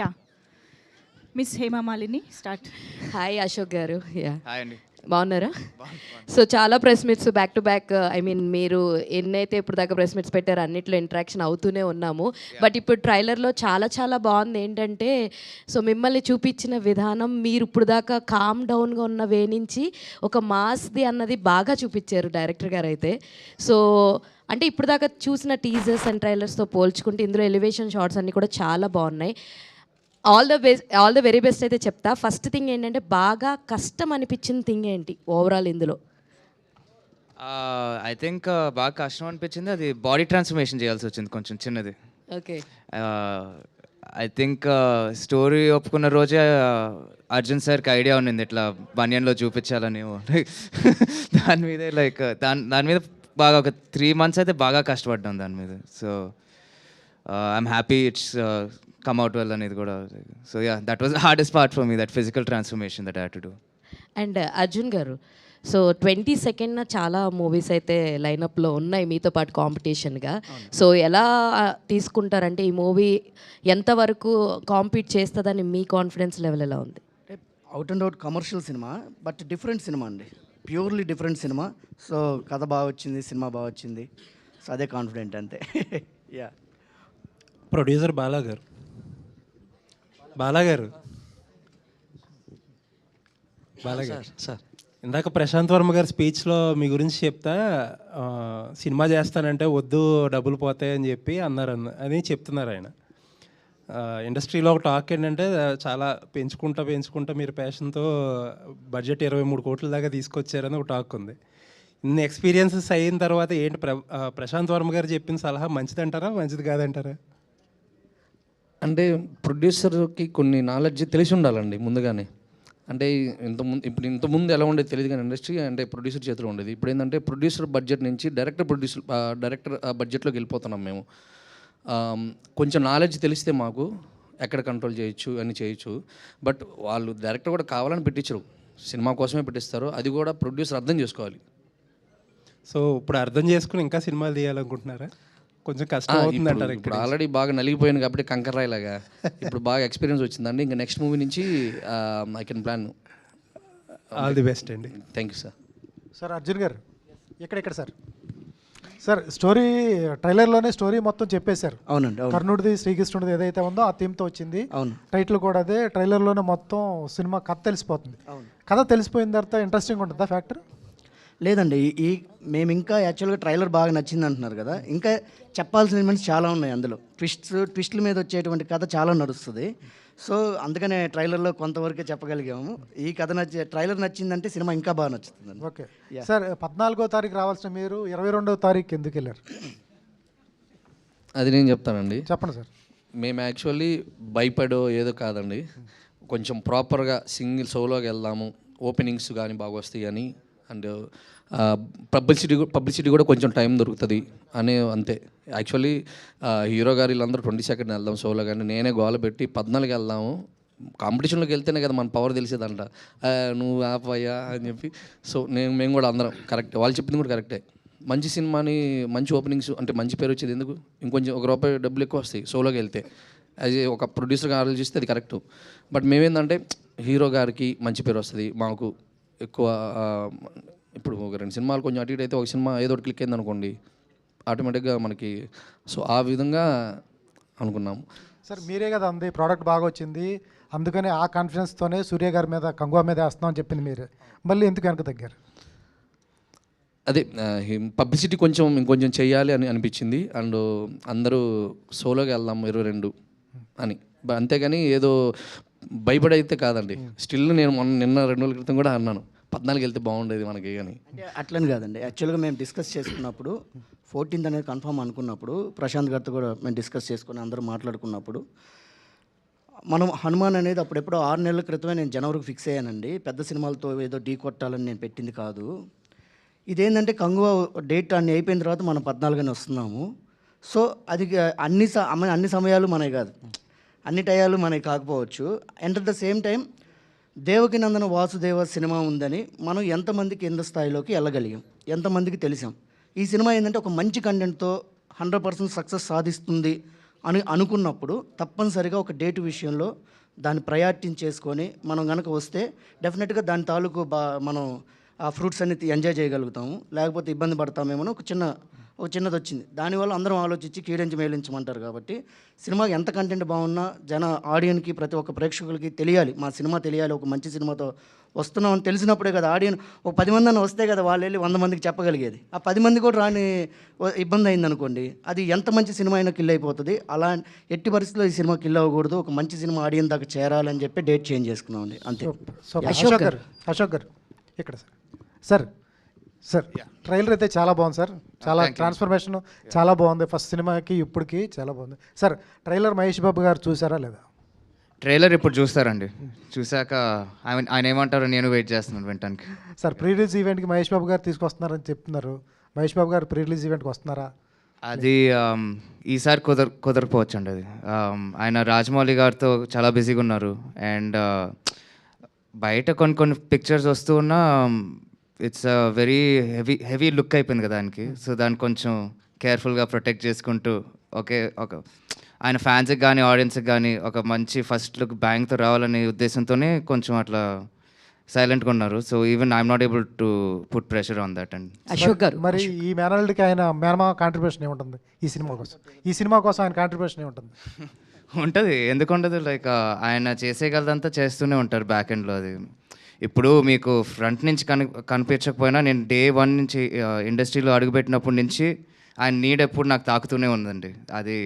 Yeah miss Hema Malini start. Hi Ashok garu. Yeah hi అండి. బాగున్నారా? So చాలా press meets back to back, I mean మీరు ఎన్నైతే ఇప్పుడు దాకా ప్రెస్ మీట్స్ పెట్టారో అన్నిట్లో ఇంటరాక్షన్ అవుతూనే ఉన్నాము. బట్ ఇప్పుడు ట్రైలర్లో చాలా చాలా బాగుంది. ఏంటంటే సో మిమ్మల్ని చూపించిన విధానం, మీరు ఇప్పుడు దాకా కామ్ డౌన్గా ఉన్న వే నుంచి ఒక మాస్ది అన్నది బాగా చూపించారు డైరెక్టర్ గారు అయితే. సో అంటే ఇప్పుడు దాకా చూసిన టీజర్స్ అండ్ ట్రైలర్స్తో పోల్చుకుంటే ఇందులో ఎలివేషన్ షార్ట్స్ అన్నీ కూడా చాలా బాగున్నాయి. ఆల్ ద వెరీ బెస్ట్ అయితే చెప్తా. ఫస్ట్ థింగ్ ఏంటంటే బాగా కష్టం అనిపించిన థింగ్ ఏంటి ఓవరాల్ ఇందులో? ఐ థింక్ బాగా కష్టం అనిపించింది, అది బాడీ ట్రాన్స్ఫర్మేషన్ చేయాల్సి వచ్చింది కొంచెం చిన్నది. ఓకే. ఐ థింక్ స్టోరీ ఒప్పుకున్న రోజే అర్జున్ సార్కి ఐడియా ఉన్నింది ఇట్లా బనియన్లో చూపించాలని. దాని మీదే లైక్ దాని మీద బాగా ఒక 3 months అయితే బాగా కష్టపడ్డాం దాని మీద. So I'm happy it's come out well అనేది కూడా. So yeah, that was the hardest part for me, that physical transformation that I had to do. And Arjun garu, so 22nd చాలా మూవీస్ అయితే లైనప్లో ఉన్నాయి మీతో పాటు కాంపిటీషన్గా. సో ఎలా తీసుకుంటారంటే ఈ మూవీ ఎంతవరకు కాంపీట్ చేస్తుందని మీ కాన్ఫిడెన్స్ లెవెల్ ఎలా ఉంది? Out and out commercial cinema, but different cinema అండి, ప్యూర్లీ డిఫరెంట్ సినిమా. సో కథ బాగా వచ్చింది, సినిమా బాగా వచ్చింది, సో అదే కాన్ఫిడెంట్ అంతే. యా. ప్రొడ్యూసర్ బాలాగారు సార్ ఇందాక ప్రశాంత్ వర్మ గారి స్పీచ్లో మీ గురించి చెప్తా, సినిమా చేస్తానంటే వద్దు డబ్బులు పోతాయని చెప్పి అని చెప్తున్నారు ఆయన. ఇండస్ట్రీలో ఒక టాక్ ఏంటంటే చాలా పెంచుకుంటా మీరు ప్యాషన్తో బడ్జెట్ 23 కోట్ల దాకా తీసుకొచ్చారని ఒక టాక్ ఉంది. ఇన్ని ఎక్స్పీరియన్సెస్ అయిన తర్వాత ఏంటి ప్రశాంత్ వర్మ గారు చెప్పిన సలహా మంచిదంటారా మంచిది కాదంటారా? అంటే ప్రొడ్యూసర్కి కొన్ని నాలెడ్జ్ తెలిసి ఉండాలండి ముందుగానే. అంటే ఇంతకుముందు ఎలా ఉండేది తెలియదు కానీ ఇండస్ట్రీ అంటే ప్రొడ్యూసర్ చేతిలో ఉండేది. ఇప్పుడు ఏంటంటే ప్రొడ్యూసర్ బడ్జెట్ నుంచి డైరెక్టర్ బడ్జెట్లోకి వెళ్ళిపోతున్నాం మేము. కొంచెం నాలెడ్జ్ తెలిస్తే మాకు ఎక్కడ కంట్రోల్ చేయొచ్చు అని చేయొచ్చు. బట్ వాళ్ళు డైరెక్టర్ కూడా కావాలని పెట్టించరు, సినిమా కోసమే పెట్టిస్తారు. అది కూడా ప్రొడ్యూసర్ అర్థం చేసుకోవాలి. సో ఇప్పుడు అర్థం చేసుకుని ఇంకా సినిమాలు తీయాలనుకుంటున్నారా? కొంచెం కష్టం అవుతుంది అంటారు. ఇప్పుడు ఆల్రెడీ బాగా నలిగిపోయాను కాబట్టి కంకర్రాయిలాగా ఇప్పుడు బాగా ఎక్స్పీరియన్స్ వచ్చిందండి. ఇంకా నెక్స్ట్ మూవీ నుంచి I can plan. All the best అండి. Thank you sir. Sir Arjun గారు ఇక్కడ సార్ స్టోరీ ట్రైలర్లోనే స్టోరీ మొత్తం చెప్పేశారు. అవునండి, అవును. కర్ణుడిది శ్రీకృష్ణుడిది ఏదైతే ఉందో ఆ థీమ్తో వచ్చింది. అవును. టైటిల్ కూడా అదే. ట్రైలర్లోనే మొత్తం సినిమా కథ తెలిసిపోతుంది. కథ తెలిసిపోయిన తర్వాత ఇంట్రెస్టింగ్ ఉంటుందా ఫ్యాక్టర్? లేదండి, మేము ఇంకా యాక్చువల్గా ట్రైలర్ బాగా నచ్చింది అంటున్నారు కదా, ఇంకా చెప్పాల్సిన ఎలిమెంట్స్ చాలా ఉన్నాయి అందులో. ట్విస్ట్ల మీద వచ్చేటువంటి కథ చాలా నడుస్తుంది. సో అందుకనే ట్రైలర్లో కొంతవరకే చెప్పగలిగాము. ఈ కథ ట్రైలర్ నచ్చిందంటే సినిమా ఇంకా బాగా నచ్చుతుంది. ఓకే సార్, 14వ తారీఖు రావాల్సిన మీరు 22వ తారీఖు ఎందుకు వెళ్ళారు? అది నేను చెప్తానండి. చెప్పండి సార్. మేము యాక్చువల్లీ భయపడో ఏదో కాదండి, కొంచెం ప్రాపర్గా సింగిల్ సోలోకి వెళ్దాము, ఓపెనింగ్స్ కానీ బాగా వస్తాయి అని, అండ్ పబ్లిసిటీ కూడా కొంచెం టైం దొరుకుతుంది అని అంతే. యాక్చువల్లీ హీరో గారు వీళ్ళందరూ 22nd వెళ్దాం సోలో, కానీ నేనే గోల పెట్టి 14కి వెళ్దాము, కాంపిటీషన్లోకి వెళ్తేనే కదా మన పవర్ తెలిసేదంట, నువ్వు ఆపయ్యా అని చెప్పి. సో మేము కూడా అందరం కరెక్ట్, వాళ్ళు చెప్పింది కూడా కరెక్టే. మంచి సినిమాని మంచి ఓపెనింగ్స్ అంటే మంచి పేరు వచ్చేది ఎందుకు, ఇంకొంచెం ₹1 డబ్బులు ఎక్కువ వస్తాయి సోలోకి వెళ్తే. అది ఒక ప్రొడ్యూసర్గా ఆలోచిస్తే అది కరెక్ట్. బట్ మేమేందంటే హీరో గారికి మంచి పేరు వస్తుంది, మాకు ఎక్కువ. ఇప్పుడు ఒక 2 సినిమాలు కొంచెం అటు ఇటు అయితే ఒక సినిమా ఏదో ఒకటి క్లిక్ అయింది అనుకోండి, ఆటోమేటిక్గా మనకి. సో ఆ విధంగా అనుకున్నాము. సార్ మీరే కదా అంది ప్రోడక్ట్ బాగా వచ్చింది, అందుకని ఆ కాన్ఫిడెన్స్తోనే సూర్య గారి మీద కంగువా మీద వేస్తున్నాం అని చెప్పింది మీరే, మళ్ళీ ఎందుకు వెనక తగ్గారు? అదే పబ్లిసిటీ ఇంకొంచెం చేయాలి అని అనిపించింది. అండ్ అందరూ సోలోకి వెళ్దాం 22 అని, అంతేగాని ఏదో భయపడైతే కాదండి. స్టిల్ నేను నిన్న 2 రోజుల క్రితం కూడా అన్నాను 14 వెళ్తే బాగుండేది మనకి కానీ. అట్లని కాదండి, యాక్చువల్గా మేము డిస్కస్ చేసుకున్నప్పుడు 14th అనేది కన్ఫర్మ్ అనుకున్నప్పుడు, ప్రశాంత్ గారితో కూడా మేము డిస్కస్ చేసుకుని అందరూ మాట్లాడుకున్నప్పుడు, మనం హనుమాన్ అనేది అప్పుడెప్పుడో 6 నెలల క్రితమే నేను జనవరికి ఫిక్స్ అయ్యానండి. పెద్ద సినిమాలతో ఏదో ఢీ కొట్టాలని నేను పెట్టింది కాదు. ఇదేంటంటే కంగువా డేట్ అన్ని అయిపోయిన తర్వాత మనం 14ని వస్తున్నాము. సో అది అన్ని సమయాలు మనవి కాదు, అన్ని టయాలు మనకి కాకపోవచ్చు. And at the same time Devaki Nandana Vasudeva cinema ఉందని మనం ఎంతమందికి కింద స్థాయిలోకి వెళ్ళగలిగాం, ఎంతమందికి తెలిసాం. ఈ సినిమా ఏంటంటే ఒక మంచి కంటెంట్తో 100% సక్సెస్ సాధిస్తుంది అనుకున్నప్పుడు తప్పనిసరిగా ఒక డేట్ విషయంలో దాన్ని ప్రయారిటీ చేసుకొని మనం కనుక వస్తే డెఫినెట్గా దాని తాలూకు మనం ఆ ఫ్రూట్స్ అన్ని ఎంజాయ్ చేయగలుగుతాము. లేకపోతే ఇబ్బంది పడతామేమో ఒక చిన్నది వచ్చింది. దానివల్ల అందరం ఆలోచించి కీడించి మేలించమంటారు. కాబట్టి సినిమాకి ఎంత కంటెంట్ బాగున్నా ఆడియన్కి ప్రతి ఒక్క ప్రేక్షకులకి తెలియాలి, మా సినిమా తెలియాలి, ఒక మంచి సినిమాతో వస్తున్నామని తెలిసినప్పుడే కదా ఆడియన్ ఒక 10 మంది అన్న వస్తే కదా వాళ్ళు వెళ్ళి 100 మందికి చెప్పగలిగేది. ఆ 10 మంది కూడా రాని ఇబ్బంది అయిందనుకోండి, అది ఎంత మంచి సినిమా అయినా కిల్ అయిపోతుంది. అలా ఎట్టి పరిస్థితుల్లో ఈ సినిమా కిల్ అవ్వకూడదు, ఒక మంచి సినిమా ఆడియన్ దాకా చేరాలని చెప్పి డేట్ చేంజ్ చేసుకున్నామండి, అంతే. సో అశోక్ గారు ఇక్కడ సార్ ట్రైలర్ అయితే చాలా బాగుంది సార్, చాలా ట్రాన్స్ఫర్మేషన్ చాలా బాగుంది. ఫస్ట్ సినిమాకి ఇప్పటికి చాలా బాగుంది సార్. ట్రైలర్ మహేష్ బాబు గారు చూసారా లేదా? ట్రైలర్ ఇప్పుడు చూస్తారండి, చూశాక ఆయన ఏమంటారో నేను వెయిట్ చేస్తున్నాను వినటానికి. సార్ ప్రీ రిలీజ్ ఈవెంట్కి మహేష్ బాబు గారు తీసుకొస్తున్నారని చెప్తున్నారు. మహేష్ బాబు గారు ప్రీ రిలీజ్ ఈవెంట్కి వస్తున్నారా? అది ఈసారి కుదరకపోవచ్చు అండి. అది ఆయన రాజమౌళి గారితో చాలా బిజీగా ఉన్నారు. అండ్ బయట కొన్ని పిక్చర్స్ వస్తూ ఉన్నా ఇట్స్ వెరీ హెవీ లుక్ అయిపోయింది కదా దానికి. సో దాన్ని కొంచెం కేర్ఫుల్గా ప్రొటెక్ట్ చేసుకుంటూ ఒక ఆయన ఫ్యాన్స్కి కానీ ఆడియన్స్కి కానీ ఒక మంచి ఫస్ట్ లుక్ బ్యాంగ్తో రావాలనే ఉద్దేశంతోనే కొంచెం అట్లా సైలెంట్గా ఉన్నారు. So even I'm not able to put pressure on that and. Ashok garu మరి ఈ మేనల్డ్కి ఆయన మేనమా కాంట్రిబ్యూషన్ ఏముంటుంది ఈ సినిమా కోసం ఆయన కాంట్రిబ్యూషన్ ఏముంటుంది? ఉంటుంది, ఎందుకు ఉండదు. లైక్ ఆయన చేసేగలదంతా చేస్తూనే ఉంటారు బ్యాక్ ఎండ్లో. అది ఇప్పుడు మీకు ఫ్రంట్ నుంచి కనిపించకపోయినా నేను డే 1 నుంచి ఇండస్ట్రీలో అడుగుపెట్టినప్పటి నుంచి ఆయన నీడ్ ఎప్పుడు నాకు తాకుతూనే ఉందండి. అది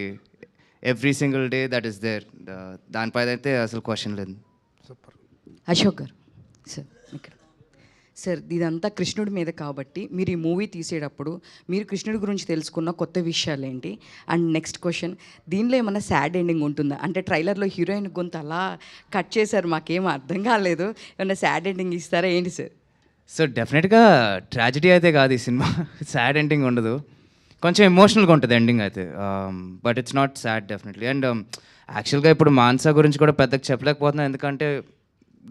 every single day that is there. దానిపైన అయితే అసలు క్వశ్చన్ లేదు. సూపర్. అశోక్ గారు సార్ ఇదంతా కృష్ణుడి మీద కాబట్టి మీరు ఈ మూవీ తీసేటప్పుడు మీరు కృష్ణుడి గురించి తెలుసుకున్న కొత్త విషయాలు ఏంటి? అండ్ నెక్స్ట్ క్వశ్చన్, దీనిలో ఏమైనా సాడ్ ఎండింగ్ ఉంటుందా? అంటే ట్రైలర్లో హీరోయిన్ గొంతు అలా కట్ చేశారు, మాకేం అర్థం కాలేదు. ఏమైనా సాడ్ ఎండింగ్ ఇస్తారా ఏంటి సార్? సో డెఫినెట్గా ట్రాజడీ అయితే కాదు ఈ సినిమా, సాడ్ ఎండింగ్ ఉండదు, కొంచెం ఎమోషనల్గా ఉంటుంది ఎండింగ్ అయితే. But it's not sad definitely. And యాక్చువల్గా ఇప్పుడు మాన్సా గురించి కూడా పెద్దగా చెప్పలేకపోతున్నాను, ఎందుకంటే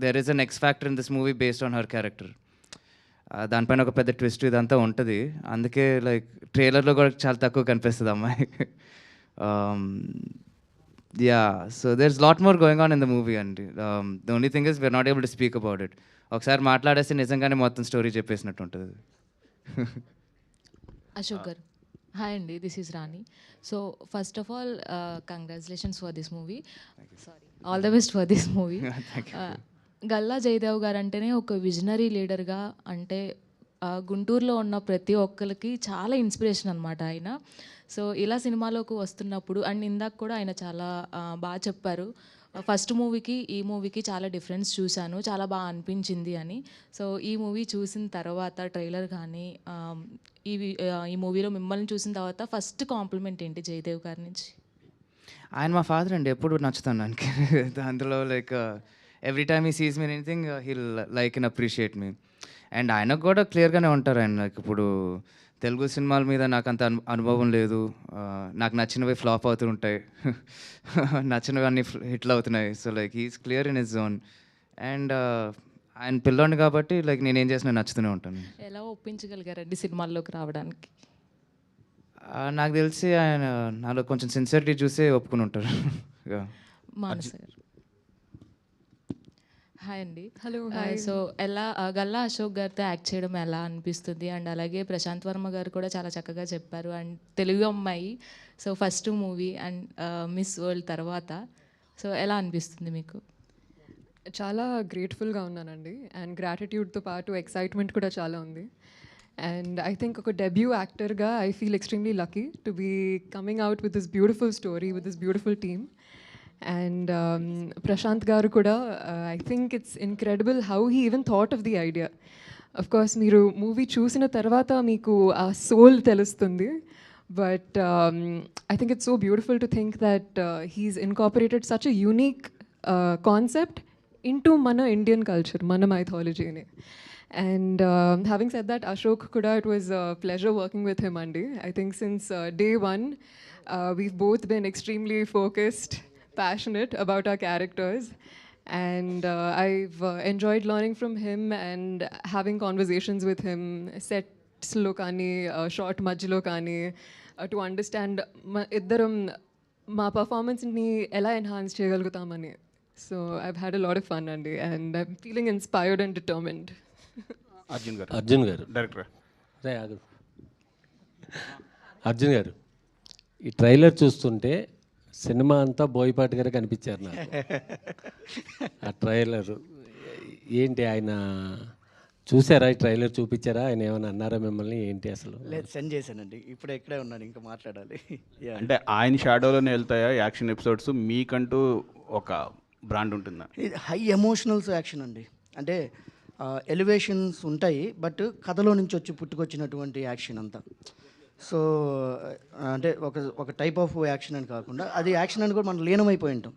there is an ex factor in this movie based on her character. దానిపైన ఒక పెద్ద ట్విస్ట్ ఇదంతా ఉంటుంది. అందుకే లైక్ ట్రైలర్లో కూడా చాలా తక్కువ కనిపిస్తుంది అమ్మాయి. Yeah, so there is lot more going on in the movie అండి. The only thing is we're not able to speak about it. ఒకసారి మాట్లాడేస్తే నిజంగానే మొత్తం స్టోరీ చెప్పేసినట్టు ఉంటుంది. అశోక్ గారు హాయ్ అండి, this is Rani. So first of all congratulations for this movie, sorry all the best for this movie. Galla Jayadev garu అంటేనే ఒక visionary లీడర్గా, అంటే గుంటూరులో ఉన్న ప్రతి ఒక్కరికి చాలా ఇన్స్పిరేషన్ అనమాట ఆయన. సో ఇలా సినిమాలోకి వస్తున్నప్పుడు అండ్ ఇందాక కూడా ఆయన చాలా బాగా చెప్పారు, ఫస్ట్ మూవీకి ఈ మూవీకి చాలా డిఫరెన్స్ చూశాను, చాలా బాగా అనిపించింది అని. సో ఈ మూవీ చూసిన తర్వాత ట్రైలర్ కానీ ఈ మూవీలో మిమ్మల్ని చూసిన తర్వాత ఫస్ట్ కాంప్లిమెంట్ ఏంటి జయదేవ్ గారి నుంచి? ఆయన మా ఫాదర్ అండి, ఎప్పుడు నచ్చుతాను దానికి. అందులో like every time he sees me anything he'll like and appreciate me. And ఆయనకు కూడా క్లియర్గానే ఉంటారు ఆయన. లైక్ ఇప్పుడు తెలుగు సినిమాల మీద నాకు అంత అనుభవం లేదు, నాకు నచ్చినవి ఫ్లాప్ అవుతూ ఉంటాయి, నచ్చినవి అన్నీ హిట్లు అవుతున్నాయి. So like he is clear in his zone. And ఆయన పిల్లోని కాబట్టి లైక్ నేనేం చేసినా నచ్చుతూనే ఉంటాను. ఎలా ఒప్పించగలిగారండి సినిమాల్లోకి రావడానికి? నాకు తెలిసి ఆయన నాలో కొంచెం సిన్సియరిటీ చూసే ఒప్పుకుని ఉంటారు. మానస గారు హాయ్ అండి. హలో. సో ఎలా గల్లా అశోక్ గారితో యాక్ట్ చేయడం ఎలా అనిపిస్తుంది? అండ్ అలాగే ప్రశాంత్ వర్మ గారు కూడా చాలా చక్కగా చెప్పారు. అండ్ తెలుగు అమ్మాయి, so first movie and miss world తర్వాత, సో ఎలా అనిపిస్తుంది మీకు? చాలా గ్రేట్ఫుల్గా ఉన్నానండి. అండ్ గ్రాటిట్యూడ్తో పాటు ఎక్సైట్మెంట్ కూడా చాలా ఉంది. అండ్ ఐ థింక్ ఒక డెబ్యూ యాక్టర్గా I feel extremely lucky to be coming out with this beautiful story with this beautiful team. And Prashant garu kuda, I think it's incredible how he even thought of the idea. Of course, మీరు movie చూసిన తర్వాత మీకు ఆ soul తెలుస్తుంది. But I think it's so beautiful to think that he's incorporated such a unique concept into mana Indian culture, mana mythology. And having said that, Ashok kuda, it was a pleasure working with him, Andy. I think since day one, we've both been extremely focused, passionate about our characters, and I've enjoyed learning from him and having conversations with him, sets lo kani, short majlo kani, to understand iddaram మా పర్ఫార్మెన్స్ని ఎలా enhance చేయగలుగుతామని. So I've had a lot of fun అండి, and I'm feeling inspired and determined. Arjun గారు director రే ఆగు. అర్జున్ గారు, ఈ trailer చూస్తుంటే సినిమా అంతా బోయపాటి గారు కనిపించారు నాకు. ఆ ట్రైలర్ ఏంటి, ఆయన చూసారా? ఈ ట్రైలర్ చూపించారా? ఆయన ఏమైనా అన్నారా మిమ్మల్ని? ఏంటి అసలు? లేదు, సెండ్ చేశానండి. ఇప్పుడు ఇక్కడే ఉన్నాను, ఇంకా మాట్లాడాలి. Yeah. అంటే ఆయన షాడోలోనే వెళ్తాయా యాక్షన్ ఎపిసోడ్స్? మీకంటూ ఒక బ్రాండ్ ఉంటుందా? ఇది హై ఎమోషనల్స్ యాక్షన్ అండి. అంటే ఎలివేషన్స్ ఉంటాయి, బట్ కథలో నుంచి వచ్చి పుట్టుకొచ్చినటువంటి యాక్షన్ అంతా. సో అంటే ఒక టైప్ ఆఫ్ యాక్షన్ అని కాకుండా అది యాక్షన్ అని కూడా మనం లీనమైపోయి ఉంటాం.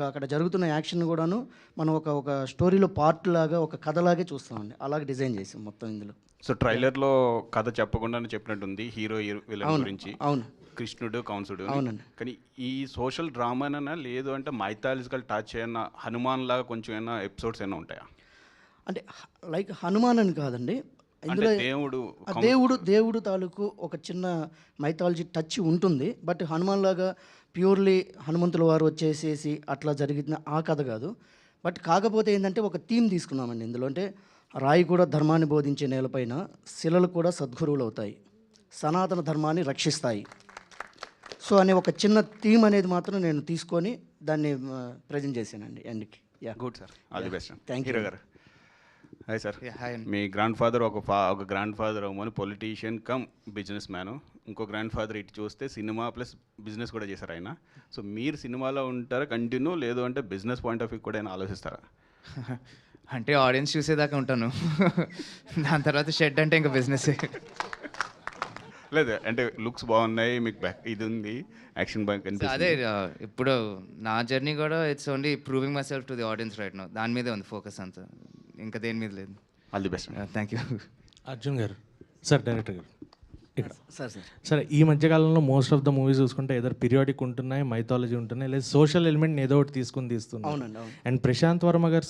అక్కడ జరుగుతున్న యాక్షన్ కూడాను మనం ఒక స్టోరీలో పార్ట్ లాగా, ఒక కథలాగే చూస్తామండి. అలాగే డిజైన్ చేసాం మొత్తం ఇందులో. సో ట్రైలర్లో కథ చెప్పకుండానే చెప్పినట్టుంది హీరో విలన్ గురించి. అవును, కృష్ణుడు కంసుడు. అవునండి. కానీ ఈ సోషల్ డ్రామానైనా లేదు అంటే మైథాలజికల్ టచ్ అయినా హనుమాన్ లాగా కొంచెం ఏమైనా ఎపిసోడ్స్ ఏమైనా ఉంటాయా? అంటే లైక్ హనుమాన్ అని కాదండి, ఇందులో అంటే దేవుడు తాలూకు ఒక చిన్న మైథాలజీ టచ్ ఉంటుంది. బట్ హనుమాన్ లాగా ప్యూర్లీ హనుమంతుల వారు వచ్చేసేసి అట్లా జరిగిన ఆ కథ కాదు. బట్ కాకపోతే ఏంటంటే ఒక థీమ్ తీసుకున్నామండి ఇందులో. అంటే రాయి కూడా ధర్మాన్ని బోధించే నేలపైన శిలలు కూడా సద్గురువులు అవుతాయి, సనాతన ధర్మాన్ని రక్షిస్తాయి. సో అనే ఒక చిన్న థీమ్ అనేది మాత్రం నేను తీసుకొని దాన్ని ప్రజెంట్ చేశానండి ఎండ్కి. Good sir, all the best. Thank you hero గారు. Hi sir. హాయ్. మీ గ్రాండ్ ఫాదర్ ఒక గ్రాండ్ ఫాదర్ అవ్వమని పొలిటీషియన్ కమ్ బిజినెస్ మ్యాన్. ఇంకో గ్రాండ్ ఫాదర్ ఇటు చూస్తే సినిమా ప్లస్ బిజినెస్ కూడా చేశారు ఆయన. సో మీరు సినిమాలో ఉంటారా కంటిన్యూ, లేదు అంటే బిజినెస్ పాయింట్ ఆఫ్ వ్యూ కూడా ఆయన ఆలోచిస్తారా? అంటే ఆడియన్స్ చూసేదాకా ఉంటాను, దాని తర్వాత షెడ్ అంటే ఇంకా బిజినెస్. లేదు అంటే లుక్స్ బాగున్నాయి, మీకు బ్యాక్ ఇది ఉంది, యాక్షన్ బ్యాంక్. అదే ఇప్పుడు నా జర్నీ కూడా it's only proving my self to the audience right now. దాని మీదే ఉంది ఫోకస్ అంతా, ఇంకా దేని మీద లేదు. All the best. Thank you. Arjun గారు సార్, డైరెక్టర్ గారు ఇక్కడ సార్ సరే, ఈ మధ్యకాలంలో మోస్ట్ ఆఫ్ ద మూవీస్ చూసుకుంటే ఏదో పీరియాడిక్ ఉంటున్నాయి, మైథాలజీ ఉంటున్నాయి, లేదా సోషల్ ఎలిమెంట్ ఏదో ఒకటి తీస్తున్నారు. అవునండి, అవును. అండ్ ప్రశాంత్ వర్మ గారు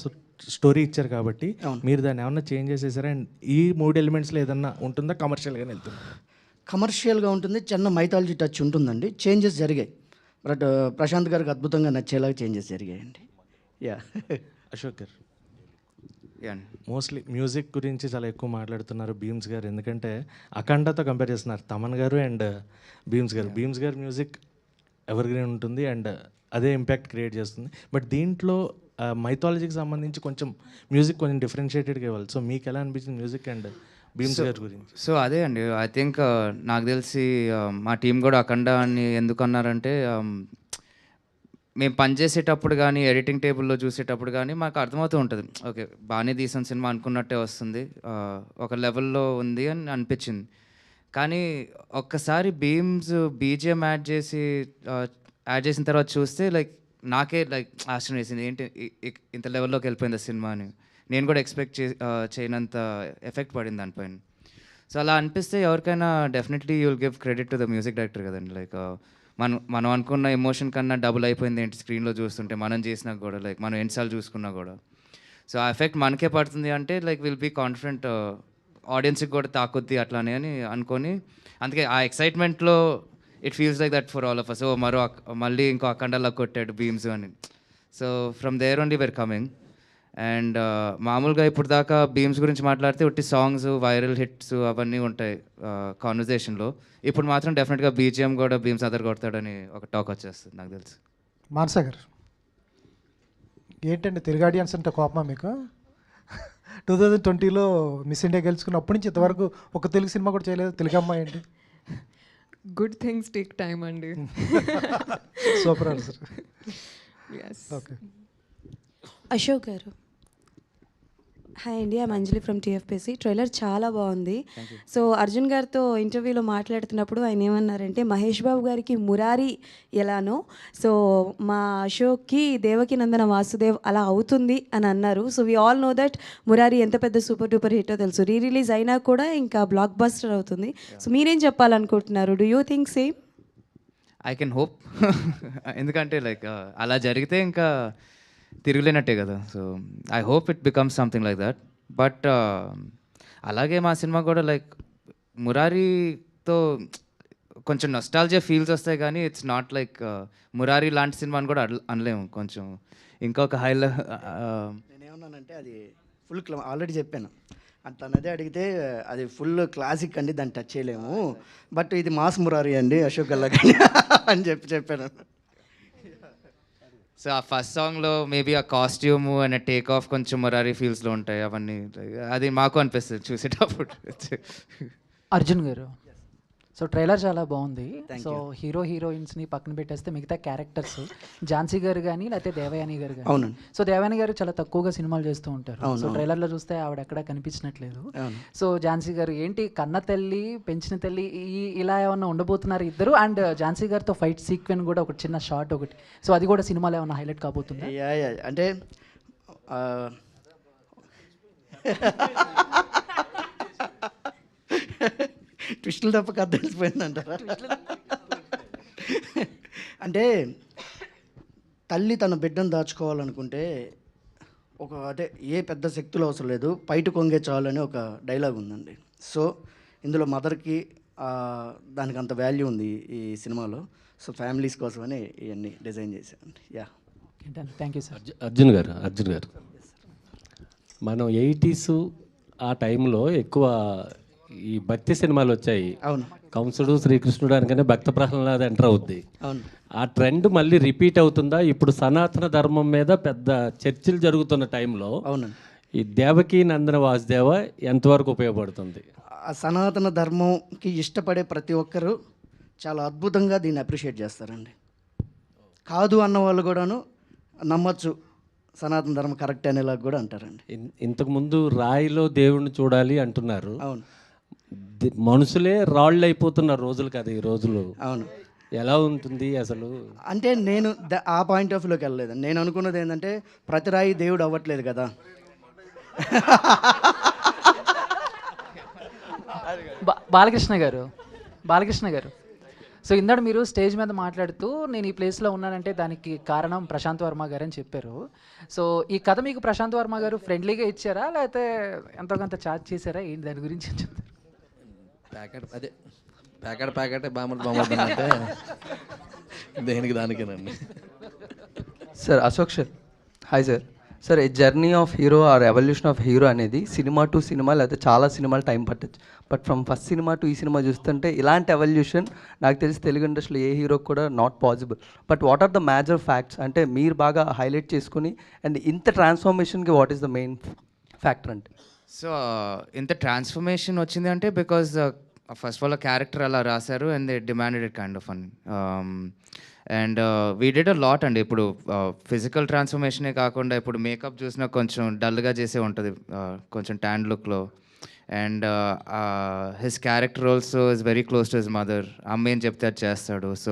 స్టోరీ ఇచ్చారు కాబట్టి మీరు దాన్ని ఏమన్నా చేంజ్ చేసేసారా? అండ్ ఈ 3 ఎలిమెంట్స్లో ఏదన్నా ఉంటుందా? కమర్షియల్గానే వెళ్తుంది? కమర్షియల్గా ఉంటుంది, చిన్న మైథాలజీ టచ్ ఉంటుందండి. చేంజెస్ జరిగాయి, బట్ ప్రశాంత్ గారికి అద్భుతంగా నచ్చేలాగా చేంజెస్ జరిగాయండి. Yeah. Ashok garu, yeah, mostly music గురించి చాలా ఎక్కువ మాట్లాడుతున్నారు భీమ్స్ గారు, ఎందుకంటే అఖండతో కంపేర్ చేస్తున్నారు తమన్ గారు అండ్ భీమ్స్ గారు. భీమ్స్ గారు మ్యూజిక్ ఎవర్ గ్రీన్ ఉంటుంది అండ్ అదే ఇంపాక్ట్ క్రియేట్ చేస్తుంది. బట్ దీంట్లో మైథాలజీకి సంబంధించి కొంచెం మ్యూజిక్ కొంచెం డిఫరెన్షియేటెడ్గా ఇవ్వాలి. సో మీకు ఎలా అనిపించింది మ్యూజిక్ అండ్ భీమ్స్ గారి గురించి? సో అదే అండి, ఐ థింక్ నాకు తెలిసి మా టీం కూడా అఖండ అని ఎందుకు అన్నారంటే, మేము పనిచేసేటప్పుడు కానీ ఎడిటింగ్ టేబుల్లో చూసేటప్పుడు కానీ మాకు అర్థమవుతూ ఉంటుంది, ఓకే బాగానే తీసిన సినిమా అనుకున్నట్టే వస్తుంది, ఒక లెవెల్లో ఉంది అని అనిపించింది. కానీ ఒక్కసారి భీమ్స్ బీజిఎం యాడ్ చేసిన తర్వాత చూస్తే లైక్ నాకే లైక్ ఆశ్చర్యం వేసింది, ఏంటి ఇంత లెవెల్లోకి వెళ్ళిపోయింది ఆ సినిమా అని. నేను కూడా ఎక్స్పెక్ట్ చేయనంత ఎఫెక్ట్ పడింది దానిపైన. సో అలా అనిపిస్తే ఎవరికైనా definitely you will give credit to the music director కదండి. లైక్ మనం అనుకున్న ఎమోషన్ కన్నా డబుల్ అయిపోయింది ఏంటి స్క్రీన్లో చూస్తుంటే, మనం చేసినా కూడా లైక్ మనం ఎన్నిసార్లు చూసుకున్నా కూడా. సో ఆ ఎఫెక్ట్ మనకే పడుతుంది అంటే లైక్ విల్ బీ కాన్ఫిడెంట్ ఆడియన్స్కి కూడా తాకొద్ది అట్లానే అని అనుకొని, అందుకే ఆ ఎక్సైట్మెంట్లో it feels like that for all of us. ఓ మళ్ళీ ఇంకో అఖండలా కొట్టాడు భీమ్స్ అని. So from there only we're coming. And మామూలుగా ఇప్పుడు దాకా భీమ్స్ గురించి మాట్లాడితే ఒట్టి సాంగ్స్, వైరల్ హిట్స్ అవన్నీ ఉంటాయి కాన్వర్జేషన్లో. ఇప్పుడు మాత్రం డెఫినెట్గా బీజిఎం కూడా భీమ్స్ అదర్ కొడతాడని ఒక టాక్ వచ్చేస్తుంది నాకు తెలుసు. మానస గారు, ఏంటండి తెలుగు ఆడియన్స్ అంటే కోపమా మీకు? 2020లో మిస్ ఇండియా గెలుచుకున్నప్పటి నుంచి ఇంతవరకు ఒక తెలుగు సినిమా కూడా చేయలేదు తెలుగు అమ్మాయి ఏంటి? గుడ్ థింగ్స్ టేక్ టైమ్ అండి. Super answer. Okay. Ashok garu, hi అండి, I'm Anjali from TFPC. Trailer చాలా బాగుంది. సో అర్జున్ గారితో ఇంటర్వ్యూలో మాట్లాడుతున్నప్పుడు ఆయన ఏమన్నారంటే, మహేష్ బాబు గారికి మురారి ఎలానో సో మా అశోక్కి దేవకి నందన వాసుదేవ్ అలా అవుతుంది అని అన్నారు. So we all know that Murari ఎంత పెద్ద సూపర్ డూపర్ హిట్టో తెలుసు. రిలీజ్ అయినా కూడా ఇంకా బ్లాక్ బస్టర్ అవుతుంది. సో మీరేం చెప్పాలనుకుంటున్నారు? Do you think same? I can hope. ఎందుకంటే లైక్ అలా జరిగితే ఇంకా తిరగలేనట్టే కదా. So I hope it becomes something like that. But అలాగే మా సినిమా కూడా లైక్ మురారీతో కొంచెం నొస్టాలజియా ఫీల్స్ వస్తాయి కానీ ఇట్స్ నాట్ లైక్ మురారి లాంటి సినిమా అని కూడా అనలేము. కొంచెం ఇంకొక హైలో నేనేమన్నానంటే అది ఫుల్ ఆల్రెడీ చెప్పాను అంత తనదే అడిగితే అది ఫుల్ క్లాసిక్ అండి, దాన్ని టచ్ చేయలేము, బట్ ఇది మాస్ మురారి అండి అశోక్ గల్లాగని అని చెప్పాను. సో ఆ ఫస్ట్ సాంగ్లో మేబీ ఆ కాస్ట్యూమ్ అండ్ టేక్ ఆఫ్ కొంచెం మురారి ఫీల్స్లో ఉంటాయి అవన్నీ. అది మాకు అనిపిస్తుంది చూసేటప్పుడు. అర్జున్ గారు, సో ట్రైలర్ చాలా బాగుంది. సో హీరో హీరోయిన్స్ని పక్కన పెట్టేస్తే మిగతా క్యారెక్టర్స్ ఝాన్సీ గారు కానీ లేకపోతే దేవయాని గారు కానీ. అవునండి. సో దేవయాని గారు చాలా తక్కువగా సినిమాలు చేస్తూ ఉంటారు. సో ట్రైలర్లో చూస్తే ఆవిడ ఎక్కడా కనిపించినట్లేదు. సో ఝాన్సీ గారు ఏంటి కన్న తల్లి పెంచిన తల్లి ఇలా ఏమన్నా ఉండబోతున్నారు ఇద్దరు, అండ్ ఝాన్సీ గారితో ఫైట్ సీక్వెన్ కూడా ఒక చిన్న షార్ట్ ఒకటి, సో అది కూడా సినిమాలో ఏమన్నా హైలైట్ కాబోతుంది? అంటే ట్విస్టులు తప్ప కథ తెలిసిపోయిందంటారా? అంటే తల్లి తన బిడ్డను దాచుకోవాలనుకుంటే అదే ఏ పెద్ద శక్తులు అవసరం లేదు, పైట కొంగే చాలు అని ఒక డైలాగ్ ఉందండి. సో ఇందులో మదర్కి దానికి అంత వాల్యూ ఉంది ఈ సినిమాలో. సో ఫ్యామిలీస్ కోసమని ఇవన్నీ డిజైన్ చేశానండి. Yeah, thank you sir. Arjun గారు మనం 80s ఆ టైంలో ఎక్కువ ఈ భక్తి సినిమాలు వచ్చాయి. అవును. కంసుడు శ్రీకృష్ణుడు అనగానే భక్త ప్రహ్లాద ఎంటర్ అవుద్ది. అవును. ఆ ట్రెండ్ మళ్ళీ రిపీట్ అవుతుందా? ఇప్పుడు సనాతన ధర్మం మీద పెద్ద చర్చలు జరుగుతున్న టైంలో అవునండి ఈ దేవకీ నందన వాసుదేవ ఎంతవరకు ఉపయోగపడుతుంది? ఆ సనాతన ధర్మంకి ఇష్టపడే ప్రతి ఒక్కరూ చాలా అద్భుతంగా దీన్ని అప్రిషియేట్ చేస్తారండి. కాదు అన్న వాళ్ళు కూడాను నమ్మచ్చు సనాతన ధర్మం కరెక్ట్ అనేలాగా కూడా అంటారండి. ఇంతకుముందు రాయిలో దేవుణ్ణి చూడాలి అంటున్నారు. అవును. మనుషులే రాళ్ళు అయిపోతున్నారు రోజులు కదా ఈ రోజులు. అవును. ఎలా ఉంటుంది అసలు? అంటే నేను ఆ పాయింట్ ఆఫ్ వ్యూలోకి వెళ్ళలేదు. నేను అనుకున్నది ఏంటంటే ప్రతి రాయి దేవుడు అవ్వట్లేదు కదా. బాలకృష్ణ గారు సో ఇందాక మీరు స్టేజ్ మీద మాట్లాడుతూ నేను ఈ ప్లేస్లో ఉన్నానంటే దానికి కారణం ప్రశాంత్ వర్మ గారు అని చెప్పారు. సో ఈ కథ మీకు ప్రశాంత్ వర్మ గారు ఫ్రెండ్లీగా ఇచ్చారా లేకపోతే ఎంతో కొంత చార్జ్ చేశారా? ఏంటి దాని గురించి చెప్తారు? ప్యాకెట్ బామర్ అంటే దేనికి దానికేనండి. Sir Ashok sir, hi sir. Sir a journey of hero or evolution of hero అనేది సినిమా టు సినిమా లేకపోతే చాలా సినిమాలు టైం పట్టచ్చు. But from first cinema to ఈ సినిమా చూస్తుంటే ఇలాంటి ఎవల్యూషన్ నాకు తెలిసి తెలుగు ఇండస్ట్రీలో ఏ హీరోకి కూడా not possible. But what are the major facts అంటే మీరు బాగా హైలైట్ చేసుకుని అండ్ ఇంత ట్రాన్స్ఫర్మేషన్కి what is the main factor అంటే? సో ఇంత ట్రాన్స్ఫర్మేషన్ వచ్చింది అంటే because first of all character అలా రాశారు and they demanded it kind of అని. And we did a lot అండి. ఇప్పుడు ఫిజికల్ ట్రాన్స్ఫర్మేషనే కాకుండా ఇప్పుడు మేకప్ చూసినా కొంచెం డల్గా చేసే ఉంటుంది కొంచెం ట్యాన్ లుక్లో. And his character also is very close to his mother. అమ్మ ఏం చెప్తే అది చేస్తాడు. సో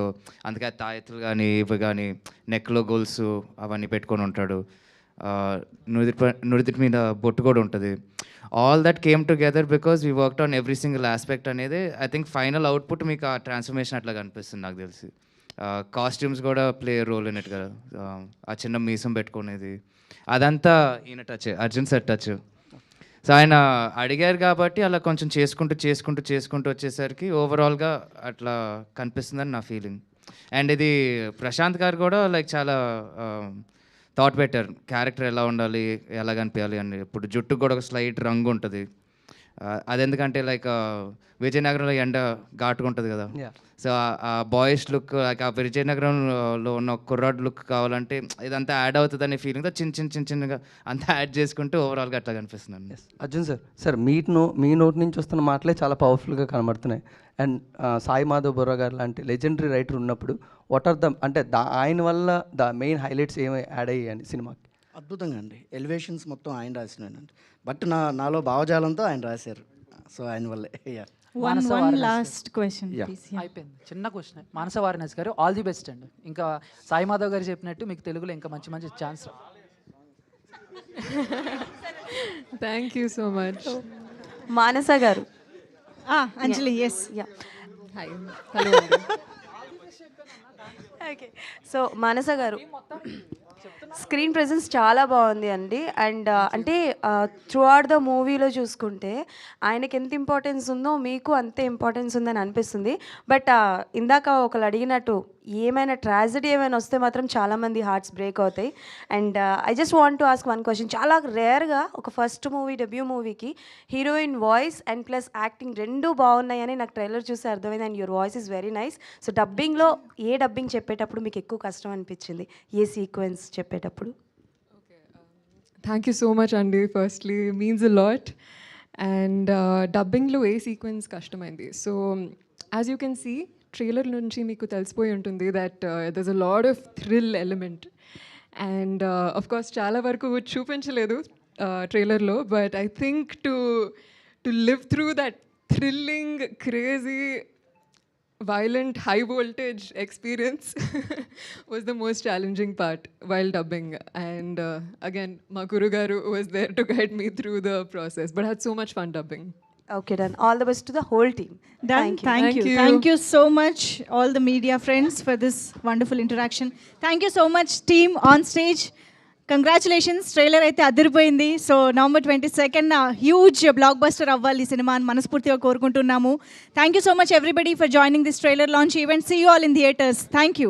అందుకే తాయెత్తులు కానీ ఇవి కానీ నెక్లో గోల్స్ అవన్నీ పెట్టుకొని ఉంటాడు. నుడితి మీద బొట్టు కూడా ఉంటుంది. All that came together because we worked on every single aspect అనేది. ఐ థింక్ ఫైనల్ అవుట్పుట్ మీకు ఆ ట్రాన్స్ఫర్మేషన్ అట్లా కనిపిస్తుంది నాకు తెలిసి. కాస్ట్యూమ్స్ కూడా ప్లే రోల్ ఇన్ ఇట్ కదా. ఆ చిన్న మీసం పెట్టుకునేది అదంతా ఈయన touch, Arjun sir touch. So ఆయన అడిగారు కాబట్టి అలా కొంచెం చేసుకుంటూ వచ్చేసరికి ఓవరాల్గా అట్లా కనిపిస్తుందని నా ఫీలింగ్. అండ్ ఇది ప్రశాంత్ గారు కూడా లైక్ చాలా థాట్ పెట్టారు క్యారెక్టర్ ఎలా ఉండాలి, ఎలా కనిపించాలి అని. ఇప్పుడు జుట్టుకు కూడా ఒక స్లైట్ రంగు ఉంటుంది. అదెందుకంటే లైక్ విజయనగరంలో ఎండ ఘాటుగా ఉంటుంది కదా. సో ఆ బాయ్స్ లుక్ లైక్ ఆ విజయనగరంలో ఉన్న కుర్రాడ్ లుక్ కావాలంటే ఇదంతా యాడ్ అవుతుంది అనే ఫీలింగ్తో చిన్నగా అంతా యాడ్ చేసుకుంటూ ఓవరాల్గా అట్లా కనిపిస్తుంది. అర్జున్ సార్ మీ నోటి నుంచి వస్తున్న మాటలే చాలా పవర్ఫుల్గా కనబడుతున్నాయి. అండ్ సాయి మాధవ్ బొర్రా గారు లాంటి లెజెండరీ రైటర్ ఉన్నప్పుడు వాట్ ఆర్ ద అంటే ఆయన వల్ల ద మెయిన్ హైలైట్స్ ఏమి యాడ్ అయ్యాయండి సినిమాకి? అద్భుతంగా అండి. ఎలివేషన్స్ మొత్తం ఆయన రాసినానండి. బట్ నాలో భావజాలంతో ఆయన రాశారు. సో ఆయన వల్లే. One last question, please. అయిపోయింది, చిన్న క్వశ్చన్. మానస వారణాసి గారు ఆల్ ది బెస్ట్ అండి. ఇంకా సాయి మాధవ్ గారు చెప్పినట్టు మీకు తెలుగులో ఇంకా మంచి chance. Thank you so much. Manasa గారు. Anjali, yes. Hi, hello. Okay, so Manasa గారు స్క్రీన్ ప్రెజెన్స్ చాలా బాగుంది అండి. అండ్ అంటే త్రూ అవుట్ ద మూవీలో చూసుకుంటే ఆయనకి ఎంత ఇంపార్టెన్స్ ఉందో మీకు అంతే ఇంపార్టెన్స్ ఉందని అనిపిస్తుంది. బట్ ఇందాక ఒకళ్ళు అడిగినట్టు ఏమైనా ట్రాజడీ ఏమైనా వస్తే మాత్రం చాలామంది హార్ట్స్ బ్రేక్ అవుతాయి. And I just want to ask one question. చాలా రేర్గా ఒక ఫస్ట్ మూవీ డెబ్యూ మూవీకి heroine voice and plus acting రెండూ బాగున్నాయని నాకు ట్రైలర్ చూసి అర్థమైంది. And your voice is very nice. So డబ్బింగ్లో ఏ డబ్బింగ్ చెప్పేటప్పుడు మీకు ఎక్కువ కష్టం అనిపించింది, ఏ సీక్వెన్స్ చెప్పేటప్పుడు? థ్యాంక్ యూ సో మచ్ అండి. Firstly means a lot. And డబ్బింగ్లో ఏ సీక్వెన్స్ కష్టమైంది. So as you can see trailer నుంచి మీకు తెలిసిపోయి ఉంటుంది that దర్స్ a lot of thrill element. And of course చాలా వరకు చూపించలేదు ట్రైలర్లో, but I think to live through that thrilling crazy violent high voltage experience was the most challenging part while dubbing. And again ma guru garu was there to guide me through the process, but I had so much fun dubbing. Okay, done. All the best to the whole team. Done. Thank you. Thank you so much, all the media friends, for this wonderful interaction. Thank you so much, team on stage. Congratulations, trailer అయితే అదిరిపోయింది. So November 22nd huge blockbuster అవ్వాలి ఈ సినిమా అని మనస్ఫూర్తిగా కోరుకుంటున్నాము. Thank you so much everybody for joining this trailer launch event. See you all in theatres. Thank you.